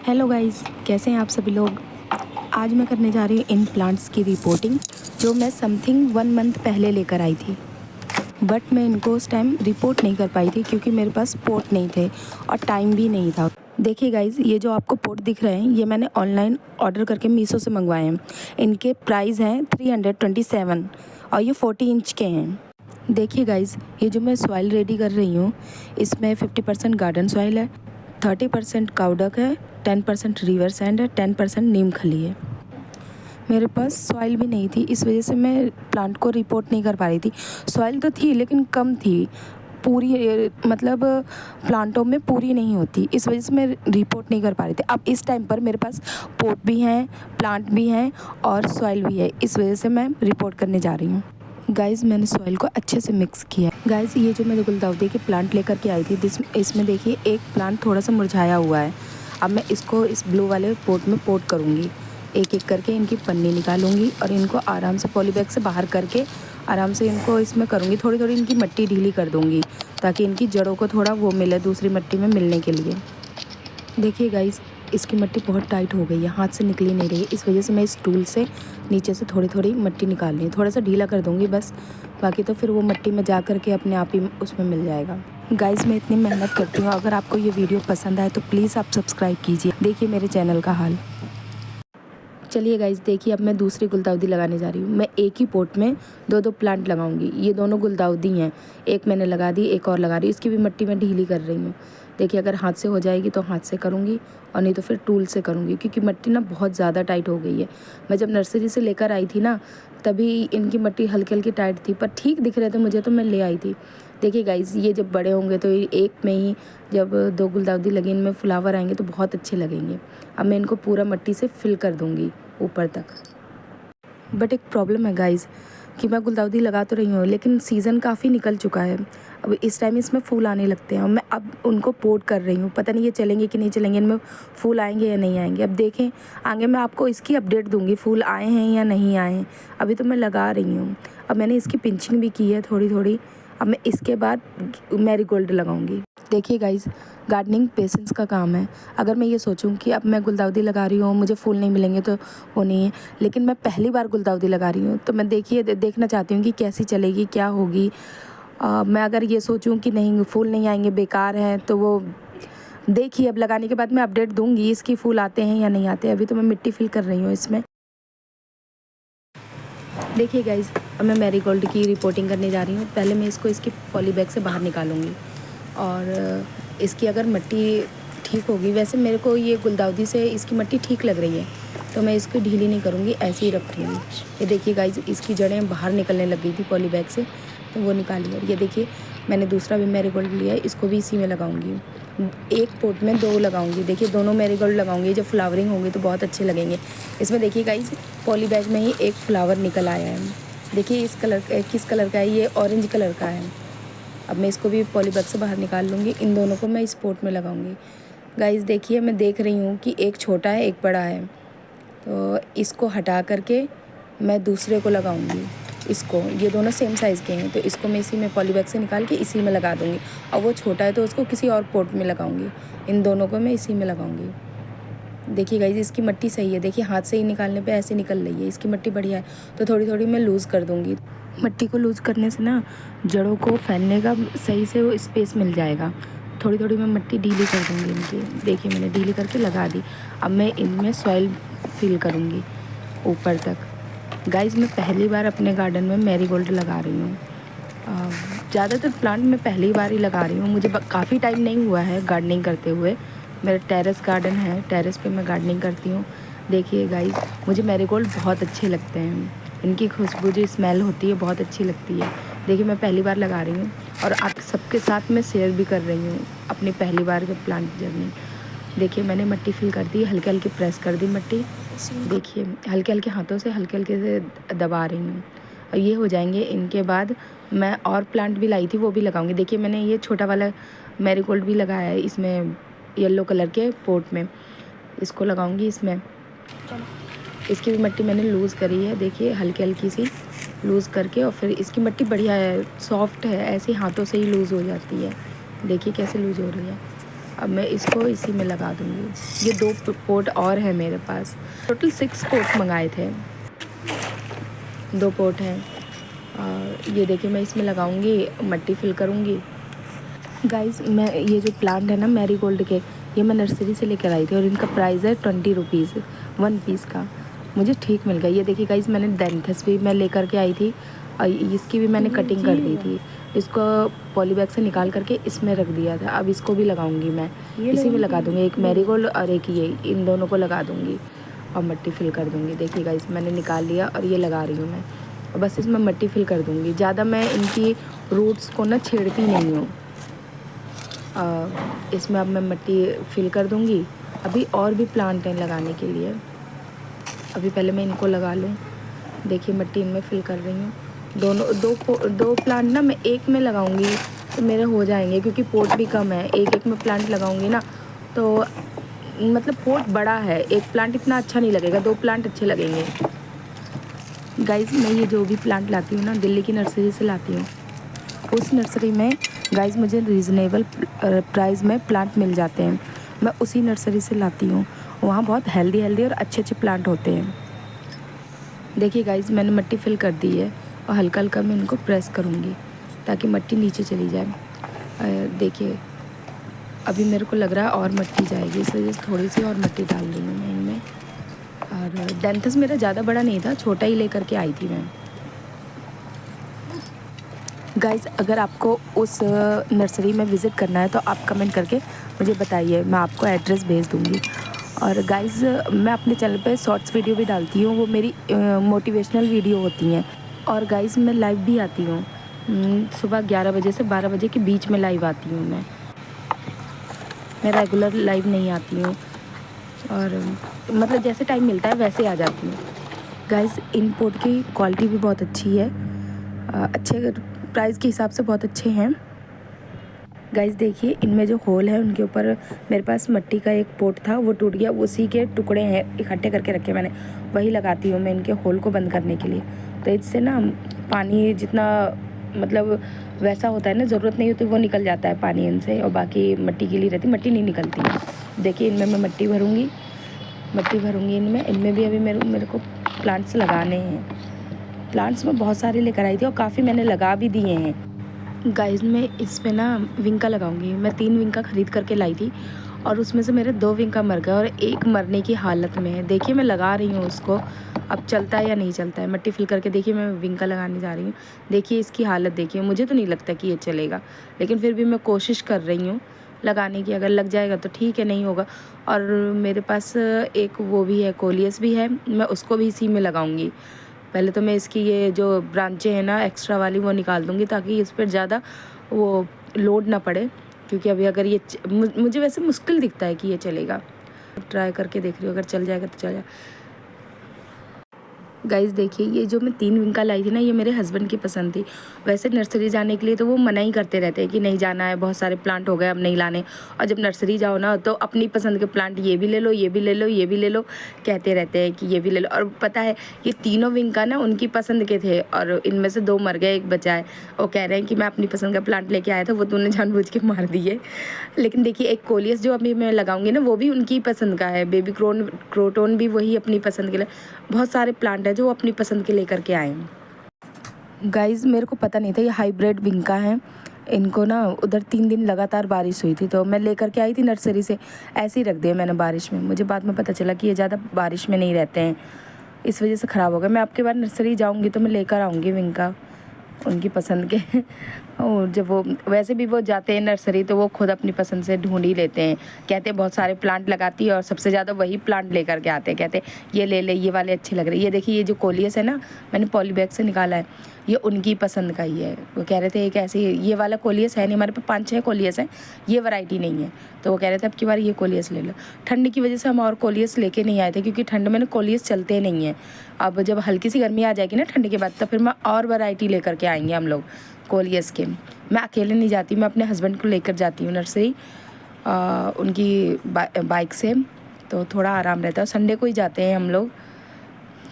Hello guys, कैसे हैं आप सभी लोग। आज मैं करने जा रही हूँ इन प्लांट्स की रिपोर्टिंग, जो मैं समथिंग 1 मंथ पहले लेकर आई थी। बट मैं इनको उस टाइम रिपोर्ट नहीं कर पाई थी क्योंकि मेरे पास पोट नहीं थे और टाइम भी नहीं था। देखिए गाइस, ये जो आपको पोट दिख रहे हैं, ये मैंने ऑनलाइन ऑर्डर करके मीशो से मंगवाए हैं। इनके प्राइस हैं 327 और ये 40 इंच के हैं। देखिए गाइस, ये जो मैं सॉइल रेडी कर रही हूँ, इसमें 50% गार्डन सॉइल है, 30% काउडक है, 10% रिवर सैंड है, 10% नीम खली है। मेरे पास सॉइल भी नहीं थी, इस वजह से मैं प्लांट को रिपोर्ट नहीं कर पा रही थी। सॉइल तो थी लेकिन कम थी, पूरी मतलब प्लांटों में पूरी नहीं होती, इस वजह से मैं रिपोर्ट नहीं कर पा रही थी। अब इस टाइम पर मेरे पास पोट भी हैं, प्लांट भी हैं और सॉइल भी है, इस वजह से मैं रिपोर्ट करने जा रही हूँ। गाइस, मैंने सॉइल को अच्छे से मिक्स किया। गाइस, ये जो मैं गुलदाउदी के प्लांट लेकर के आई थी, इसमें देखिए एक प्लांट थोड़ा सा मुरझाया हुआ है। अब मैं इसको इस ब्लू वाले पोट में पोट करूँगी। एक एक करके इनकी पन्नी निकालूंगी और इनको आराम से पॉली बैग से बाहर करके आराम से इनको इसमें करूँगी। थोड़ी थोड़ी इनकी मिट्टी ढीली कर दूँगी ताकि इनकी जड़ों को थोड़ा वो मिले दूसरी मिट्टी में मिलने के लिए। देखिए गाइस, इसकी मिट्टी बहुत टाइट हो गई है, हाथ से निकली नहीं रही है। इस वजह से मैं इस टूल से नीचे से थोड़ी थोड़ी मिट्टी निकाल रही हूँ। थोड़ा सा ढीला कर दूँगी बस, बाकी तो फिर वो मिट्टी में जा कर के अपने आप ही उसमें मिल जाएगा। गाइस, मैं इतनी मेहनत करती हूँ, अगर आपको ये वीडियो पसंद आए तो प्लीज़ आप सब्सक्राइब कीजिए। देखिए मेरे चैनल का हाल। चलिए गाइस, देखिए अब मैं दूसरी गुलदाउदी लगाने जा रही हूँ। मैं एक ही पोट में दो दो प्लांट लगाऊंगी। ये दोनों गुलदाउदी हैं, एक मैंने लगा दी, एक और लगा रही हूँ। इसकी भी मिट्टी में ढीली कर रही हूँ। देखिए, अगर हाथ से हो जाएगी तो हाथ से करूँगी और नहीं तो फिर टूल से करूँगी, क्योंकि मिट्टी ना बहुत ज़्यादा टाइट हो गई है। मैं जब नर्सरी से लेकर आई थी ना, तभी इनकी मिट्टी हल्की हल्की टाइट थी, पर ठीक दिख रहे थे मुझे, तो मैं ले आई थी। देखिए गाइस, ये जब बड़े होंगे तो एक में ही जब दो गुलदाउदी लगी, इनमें फ्लावर आएंगे तो बहुत अच्छे लगेंगे। अब मैं इनको पूरा मिट्टी से फिल कर दूँगी ऊपर तक। बट एक प्रॉब्लम है गाइस कि मैं गुलदाउदी लगा तो रही हूँ लेकिन सीज़न काफ़ी निकल चुका है। अब इस टाइम इसमें फूल आने लगते हैं और मैं अब उनको पोट कर रही हूँ। पता नहीं ये चलेंगे कि नहीं चलेंगे, इनमें फूल आएंगे या नहीं आएंगे। अब देखें, आगे मैं आपको इसकी अपडेट दूँगी, फूल आए हैं या नहीं आए हैं। अभी तो मैं लगा रही हूँ। अब मैंने इसकी पिंचिंग भी की है थोड़ी थोड़ी। अब मैं इसके बाद मैरीगोल्ड लगाऊंगी। देखिए गाइस, गार्डनिंग पेशेंस का काम है। अगर मैं ये सोचूं कि अब मैं गुलदाउदी लगा रही हूँ, मुझे फूल नहीं मिलेंगे, तो वो नहीं है। लेकिन मैं पहली बार गुलदाउदी लगा रही हूँ तो मैं देखना चाहती हूँ कि कैसी चलेगी, क्या होगी। मैं अगर ये सोचूं कि नहीं, फूल नहीं आएंगे, बेकार हैं, तो वो देखिए अब लगाने के बाद मैं अपडेट दूँगी इसकी फूल आते हैं या नहीं आते। अभी तो मैं मिट्टी फिल कर रही हूँ इसमें। देखिए गाइस, अब मैं मैरीगोल्ड की रिपोर्टिंग करने जा रही हूँ। पहले मैं इसको इसकी पॉली बैग से बाहर निकालूंगी और इसकी अगर मिट्टी ठीक होगी, वैसे मेरे को ये गुलदाउदी से इसकी मिट्टी ठीक लग रही है, तो मैं इसको ढीली नहीं करूँगी, ऐसे ही रखूँगी। ये देखिए गाइस, इसकी जड़ें बाहर निकलने लग गई थी पॉली बैग से, तो वो निकाली। और ये देखिए, मैंने दूसरा भी मैरीगोल्ड लिया है, इसको भी इसी में लगाऊंगी। एक पोट में दो लगाऊंगी। देखिए, दोनों मैरीगोल्ड लगाऊंगी, जब फ्लावरिंग होंगी तो बहुत अच्छे लगेंगे। इसमें देखिए गाइस, पॉली बैग में ही एक फ्लावर निकल आया है। देखिए इस कलर किस कलर का है, ये ऑरेंज कलर का है। अब मैं इसको भी पॉली बैग से बाहर निकाल लूँगी। इन दोनों को मैं इस पोट में लगाऊंगी। गाइस देखिए, मैं देख रही हूँ कि एक छोटा है, एक बड़ा है, तो इसको हटा करके मैं दूसरे को लगाऊंगी। इसको, ये दोनों सेम साइज़ के हैं, तो इसको मैं इसी में पॉली बैग से निकाल के इसी में लगा दूँगी। और वो छोटा है तो उसको किसी और पोट में लगाऊंगी। इन दोनों को मैं इसी में लगाऊंगी। देखिए गाइस, इसकी मिट्टी सही है। देखिए, हाथ से ही निकालने पे ऐसे निकल रही है, इसकी मिट्टी बढ़िया है। तो थोड़ी थोड़ी मैं लूज़ कर दूँगी। मिट्टी को लूज़ करने से ना जड़ों को फैलने का सही से वो स्पेस मिल जाएगा। थोड़ी थोड़ी मैं मिट्टी ढीली कर दूँगी इनकी। देखिए, मैंने ढीली करके लगा दी। अब मैं इनमें सॉइल फिल करूँगी ऊपर तक। गाइस, मैं पहली बार अपने गार्डन में मैरीगोल्ड लगा रही हूँ। ज़्यादातर प्लांट मैं पहली बार ही लगा रही हूँ। मुझे काफ़ी टाइम नहीं हुआ है गार्डनिंग करते हुए। मेरा टेरेस गार्डन है, टेरेस पे मैं गार्डनिंग करती हूँ। देखिए गाइस, मुझे मैरीगोल्ड बहुत अच्छे लगते हैं। इनकी खुशबू जो स्मेल होती है बहुत अच्छी लगती है। देखिए, मैं पहली बार लगा रही हूँ और आप सबके साथ मैं शेयर भी कर रही हूँ अपनी पहली बार के प्लांट जर्नी। देखिए, मैंने मिट्टी फिल कर दी, हल्के हल्के प्रेस कर दी मिट्टी। देखिए, हल्के हल्के हाथों से हल्के हल्के से दबा रही हूँ। और ये हो जाएंगे। इनके बाद मैं और प्लांट भी लाई थी, वो भी लगाऊंगी। देखिए, मैंने ये छोटा वाला मैरीगोल्ड भी लगाया है इसमें, येलो कलर के पोट में। इसको लगाऊंगी इसमें। इसकी भी मिट्टी मैंने लूज़ करी है। देखिए, हल्की हल्की सी लूज़ करके, और फिर इसकी मिट्टी बढ़िया है, सॉफ्ट है, ऐसे हाथों से ही लूज़ हो जाती है। देखिए कैसे लूज़ हो रही है। अब मैं इसको इसी में लगा दूँगी। ये 2 पोट और हैं मेरे पास, टोटल 6 पोट मंगाए थे, 2 पोट हैं। ये देखिए मैं इसमें लगाऊंगी, मट्टी फिल करूंगी। गाइस मैं ये जो प्लांट है ना मैरीगोल्ड के, ये मैं नर्सरी से लेकर आई थी और इनका प्राइस है 20 रुपीज़ 1 पीस का। मुझे ठीक मिल गया। ये देखिए गाइस मैंने डेंथस भी मैं लेकर के आई थी और इसकी भी मैंने कटिंग कर दी थी। इसको पॉली बैग से निकाल करके इसमें रख दिया था। अब इसको भी लगाऊंगी मैं, इसी में लगा दूँगी, एक मैरीगोल्ड और एक ये, इन दोनों को लगा दूँगी और मट्टी फिल कर दूँगी। देखिए गाइस मैंने निकाल लिया और ये लगा रही हूँ मैं, और बस इसमें मट्टी फिल कर दूँगी। ज़्यादा मैं इनकी रूट्स को ना छेड़ती नहीं हूँ। इसमें अब मैं मट्टी फिल कर दूँगी। अभी और भी प्लांट हैं लगाने के लिए, अभी पहले मैं इनको लगा लूँ। देखिए मट्टी इनमें फिल कर रही हूँ। दो प्लांट ना मैं एक में लगाऊंगी तो मेरे हो जाएंगे, क्योंकि पोट भी कम है। एक में प्लांट लगाऊंगी ना तो मतलब पोट बड़ा है, एक प्लांट इतना अच्छा नहीं लगेगा, 2 प्लांट अच्छे लगेंगे। गाइस मैं ये जो भी प्लांट लाती हूँ ना दिल्ली की नर्सरी से लाती हूँ। उस नर्सरी में गाइस मुझे रीज़नेबल प्राइस में प्लांट मिल जाते हैं। मैं उसी नर्सरी से लाती हूँ, वहाँ बहुत हेल्दी और अच्छे प्लांट होते हैं। देखिए गाइस मैंने मट्टी फिल कर दी है और हल्का हल्का मैं इनको प्रेस करूँगी ताकि मट्टी नीचे चली जाए। देखिए अभी मेरे को लग रहा है और मट्टी जाएगी, इस वजह से थोड़ी सी और मट्टी डाल रही हूँ मैं इनमें। और डेंथस मेरा ज़्यादा बड़ा नहीं था, छोटा ही लेकर के आई थी मैं। गाइस अगर आपको उस नर्सरी में विज़िट करना है तो आप कमेंट करके मुझे बताइए, मैं आपको एड्रेस भेज दूँगी। और गाइस मैं अपने चैनल पे शॉर्ट्स वीडियो भी डालती हूँ, वो मेरी मोटिवेशनल वीडियो होती हैं। और गाइस मैं लाइव भी आती हूँ, सुबह 11 बजे से 12 बजे के बीच में लाइव आती हूँ मैं रेगुलर लाइव नहीं आती हूँ, और मतलब जैसे टाइम मिलता है वैसे आ जाती हूँ। गाइस इन पोट की क्वालिटी भी बहुत अच्छी है, अच्छे प्राइस के हिसाब से बहुत अच्छे हैं। गाइस देखिए इनमें जो होल है उनके ऊपर मेरे पास मट्टी का एक पोट था, वो टूट गया, उसी के टुकड़े हैं इकट्ठे करके रखे मैंने, वही लगाती हूँ मैं इनके होल को बंद करने के लिए। तो इससे ना पानी जितना मतलब वैसा होता है ना, ज़रूरत नहीं होती, वो निकल जाता है पानी इनसे, और बाकी मट्टी गीली रहती, मट्टी नहीं निकलती। देखिए इनमें मैं मट्टी भरूँगी इनमें भी अभी मेरे को प्लांट्स लगाने हैं। प्लांट्स में बहुत सारे लेकर आई थी और काफ़ी मैंने लगा भी दिए हैं। गाइस मैं इस पे ना विंका लगाऊंगी। मैं 3 विंका ख़रीद करके लाई थी और उसमें से मेरे 2 विंका मर गए और एक मरने की हालत में है। देखिए मैं लगा रही हूँ उसको, अब चलता है या नहीं चलता है। मट्टी फिल करके देखिए मैं विंका लगाने जा रही हूँ। देखिए इसकी हालत देखिए, मुझे तो नहीं लगता कि ये चलेगा, लेकिन फिर भी मैं कोशिश कर रही हूँ लगाने की। अगर लग जाएगा तो ठीक है, नहीं होगा। और मेरे पास एक वो भी है, कोलियस भी है, मैं उसको भी इसी में लगाऊंगी। पहले तो मैं इसकी ये जो ब्रांचें हैं ना एक्स्ट्रा वाली वो निकाल दूँगी ताकि इस पर ज़्यादा वो लोड ना पड़े, क्योंकि अभी अगर ये मुझे वैसे मुश्किल दिखता है कि ये चलेगा। ट्राई करके देख रही हूँ, अगर चल जाएगा तो चल जाएगा। गाइस देखिए ये जो मैं 3 विंका लाई थी ना, ये मेरे हस्बैंड की पसंद थी। वैसे नर्सरी जाने के लिए तो वो मना ही करते रहते हैं कि नहीं जाना है, बहुत सारे प्लांट हो गए अब नहीं लाने। और जब नर्सरी जाओ ना तो अपनी पसंद के प्लांट ये भी ले लो, ये भी ले लो, ये भी ले लो, कहते रहते हैं कि ये भी ले लो। और पता है ये तीनों विंका ना उनकी पसंद के थे और इनमें से 2 मर गए, 1 बचा है। वो कह रहे हैं कि मैं अपनी पसंद का प्लांट लेके आया था, वो तूने जानबूझ के मार दिए। लेकिन देखिए एक कोलियस जो अभी मैं लगाऊंगी ना, वो भी उनकी पसंद का है। बेबी क्रोटोन भी वही अपनी पसंद के लिए। बहुत सारे प्लांट है जो अपनी पसंद के लेकर के आए हैं। गाइस मेरे को पता नहीं था ये हाइब्रिड विंका है। इनको ना उधर 3 दिन लगातार बारिश हुई थी, तो मैं लेकर के आई थी नर्सरी से, ऐसे ही रख दिया मैंने बारिश में। मुझे बाद में पता चला कि ये ज़्यादा बारिश में नहीं रहते हैं, इस वजह से ख़राब हो गए। मैं आपके बाद नर्सरी जाऊँगी तो मैं लेकर आऊँगी विंका उनकी पसंद के। और जब वो वैसे भी वो जाते हैं नर्सरी तो वो खुद अपनी पसंद से ढूंढ ही लेते हैं। कहते हैं बहुत सारे प्लांट लगाती है और सबसे ज़्यादा वही प्लांट लेकर के आते हैं, कहते हैं ये ले ले, ये वाले अच्छे लग रहे हैं। ये देखिए ये जो कोलियस है ना, मैंने पॉली बैग से निकाला है, ये उनकी पसंद का ही है। वो कह रहे थे एक ऐसे ये वाला कोलियस है नहीं, हमारे पास 5-6 कोलियस हैं, ये वैरायटी नहीं है। तो वो कह रहे थे अब की बार ये कोलियस ले लो। ठंड की वजह से हम और कोलियस लेके नहीं आए थे, क्योंकि ठंड में ना कोलियस चलते नहीं हैं। अब जब हल्की सी गर्मी आ जाएगी ना ठंड के बाद, तो फिर मैं और वैरायटी लेकर के आएंगे हम लोग कोलियस के। मैं अकेले नहीं जाती, मैं अपने हस्बैंड को लेकर जाती हूँ नर्सरी उनकी बाइक से, तो थोड़ा आराम रहता है। संडे को ही जाते हैं हम लोग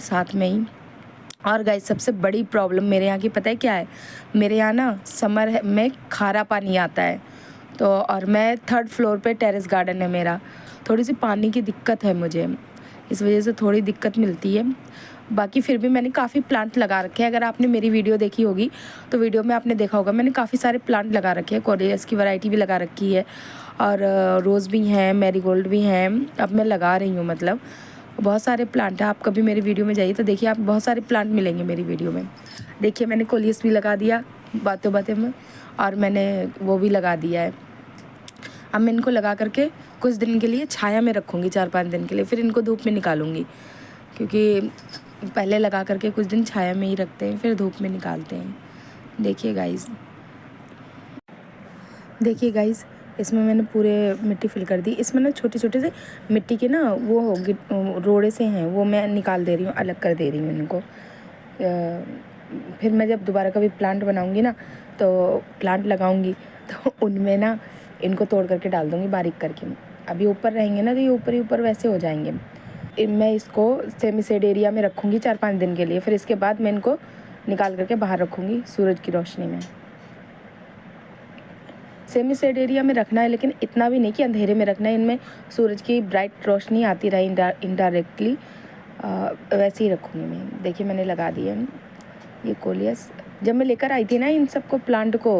साथ में ही। और गाइस सबसे बड़ी प्रॉब्लम मेरे यहाँ की पता है क्या है? मेरे यहाँ ना समर में खारा पानी आता है, तो और मैं 3rd फ्लोर पे टेरेस गार्डन है मेरा। थोड़ी सी पानी की दिक्कत है मुझे, इस वजह से थोड़ी दिक्कत मिलती है। बाकी फिर भी मैंने काफ़ी प्लांट लगा रखे हैं। अगर आपने मेरी वीडियो देखी होगी तो वीडियो में आपने देखा होगा मैंने काफ़ी सारे प्लांट लगा रखे हैं। कोरियस की वैरायटी भी लगा रखी है और रोज़ भी हैं, मैरीगोल्ड भी हैं। अब मैं लगा रही हूँ, मतलब बहुत सारे प्लांट हैं। आप कभी मेरी वीडियो में जाइए तो देखिए, आप बहुत सारे प्लांट मिलेंगे मेरी वीडियो में। देखिए मैंने कोलियस भी लगा दिया बातों बातें में, और मैंने वो भी लगा दिया है। अब मैं इनको लगा करके कुछ दिन के लिए छाया में रखूँगी, 4-5 दिन के लिए, फिर इनको धूप में निकालूँगी। क्योंकि पहले लगा करके कुछ दिन छाया में ही रखते हैं, फिर धूप में निकालते हैं। देखिए गाइस, इसमें मैंने पूरे मिट्टी फिल कर दी। इसमें ना छोटे छोटे से मिट्टी के ना वो रोड़े से हैं, वो मैं निकाल दे रही हूँ, अलग कर दे रही हूँ इनको। फिर मैं जब दोबारा कभी प्लांट बनाऊँगी ना, तो प्लांट लगाऊँगी तो उनमें ना इनको तोड़ करके डाल दूँगी बारीक करके। अभी ऊपर रहेंगे ना तो ये ऊपर ही ऊपर वैसे हो जाएंगे। मैं इसको सेमी शेड एरिया में रखूँगी 4-5 दिन के लिए, फिर इसके बाद मैं इनको निकाल करके बाहर रखूँगी सूरज की रोशनी में। सेमी शेड एरिया में रखना है, लेकिन इतना भी नहीं कि अंधेरे में रखना है। इनमें सूरज की ब्राइट रोशनी आती रहे इनडायरेक्टली, वैसे ही रखूँगी मैं। देखिए मैंने लगा दिए ये कोलियस। जब मैं लेकर आई थी ना इन सबको प्लांट को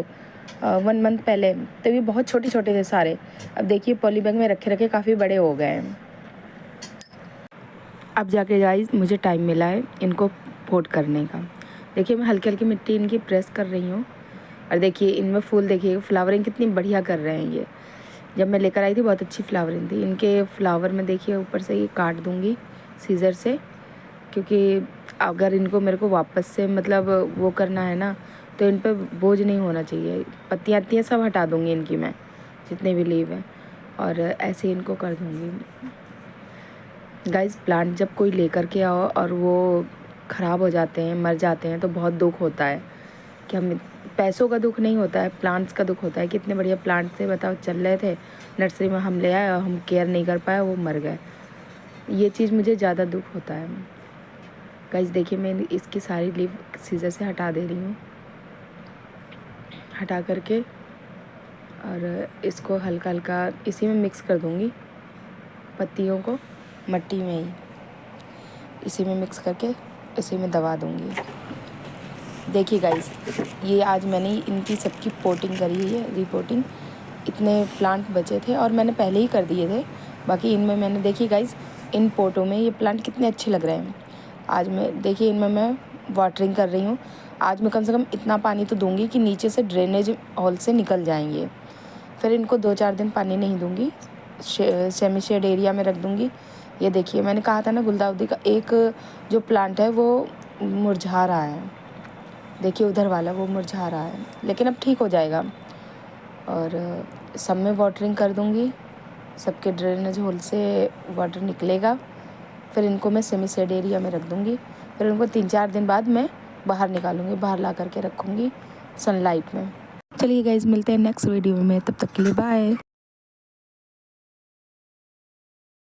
1 मंथ पहले, तो ये बहुत छोटे छोटे थे सारे। अब देखिए पॉली बैग में रखे रखे काफ़ी बड़े हो गए हैं। अब जाके गाइस मुझे टाइम मिला है इनको पोट करने का। देखिए मैं हल्की हल्की मिट्टी इनकी प्रेस कर रही हूँ, और देखिए इनमें फूल, देखिए फ्लावरिंग कितनी बढ़िया कर रहे हैं ये। जब मैं लेकर आई थी बहुत अच्छी फ्लावरिंग थी इनके फ्लावर में। देखिए ऊपर से ये काट दूँगी सीज़र से, क्योंकि अगर इनको मेरे को वापस से मतलब वो करना है ना, तो इन पर बोझ नहीं होना चाहिए। पत्तियाँ सब हटा दूँगी इनकी मैं, जितने भी लीव हैं, और ऐसे इनको कर दूँगी। गाइस प्लांट जब कोई लेकर के आओ और वो ख़राब हो जाते हैं, मर जाते हैं, तो बहुत दुख होता है। कि हम पैसों का दुख नहीं होता है, प्लांट्स का दुख होता है। कितने बढ़िया प्लांट थे, बताओ, चल रहे थे, नर्सरी में हम ले आए और हम केयर नहीं कर पाए, वो मर गए। ये चीज़ मुझे ज़्यादा दुख होता है। गाइस देखिए मैं इसकी सारी लीव सीजर से हटा दे रही हूँ, हटा करके, और इसको हल्का हल्का इसी में मिक्स कर दूँगी। पत्तियों को मट्टी में ही इसी में मिक्स करके इसी में दबा दूँगी। देखिए गाइस, ये आज मैंने इनकी सबकी पोटिंग करी है, रिपोर्टिंग। इतने प्लांट बचे थे और मैंने पहले ही कर दिए थे। बाकी इनमें मैंने, देखिए गाइस, इन पोटों में ये प्लांट कितने अच्छे लग रहे हैं। आज मैं देखिए इनमें मैं वाटरिंग कर रही हूँ। आज मैं कम से कम इतना पानी तो दूँगी कि नीचे से ड्रेनेज हॉल से निकल जाएंगे। फिर इनको 2-4 दिन पानी नहीं दूँगी, सेमी शेड एरिया में रख दूँगी। ये देखिए मैंने कहा था ना, गुलदाउदी का एक जो प्लांट है वो मुरझा रहा है। देखिए उधर वाला वो मुरझा रहा है, लेकिन अब ठीक हो जाएगा। और सब में वाटरिंग कर दूँगी, सबके ड्रेनेज होल से वाटर निकलेगा। फिर इनको मैं सेमी शेड एरिया में रख दूँगी। फिर उनको 3-4 दिन बाद मैं बाहर निकालूँगी, बाहर ला करके रखूँगी सनलाइट में। चलिए गाइज़, मिलते हैं नेक्स्ट वीडियो में, तब तक के लिए बाय।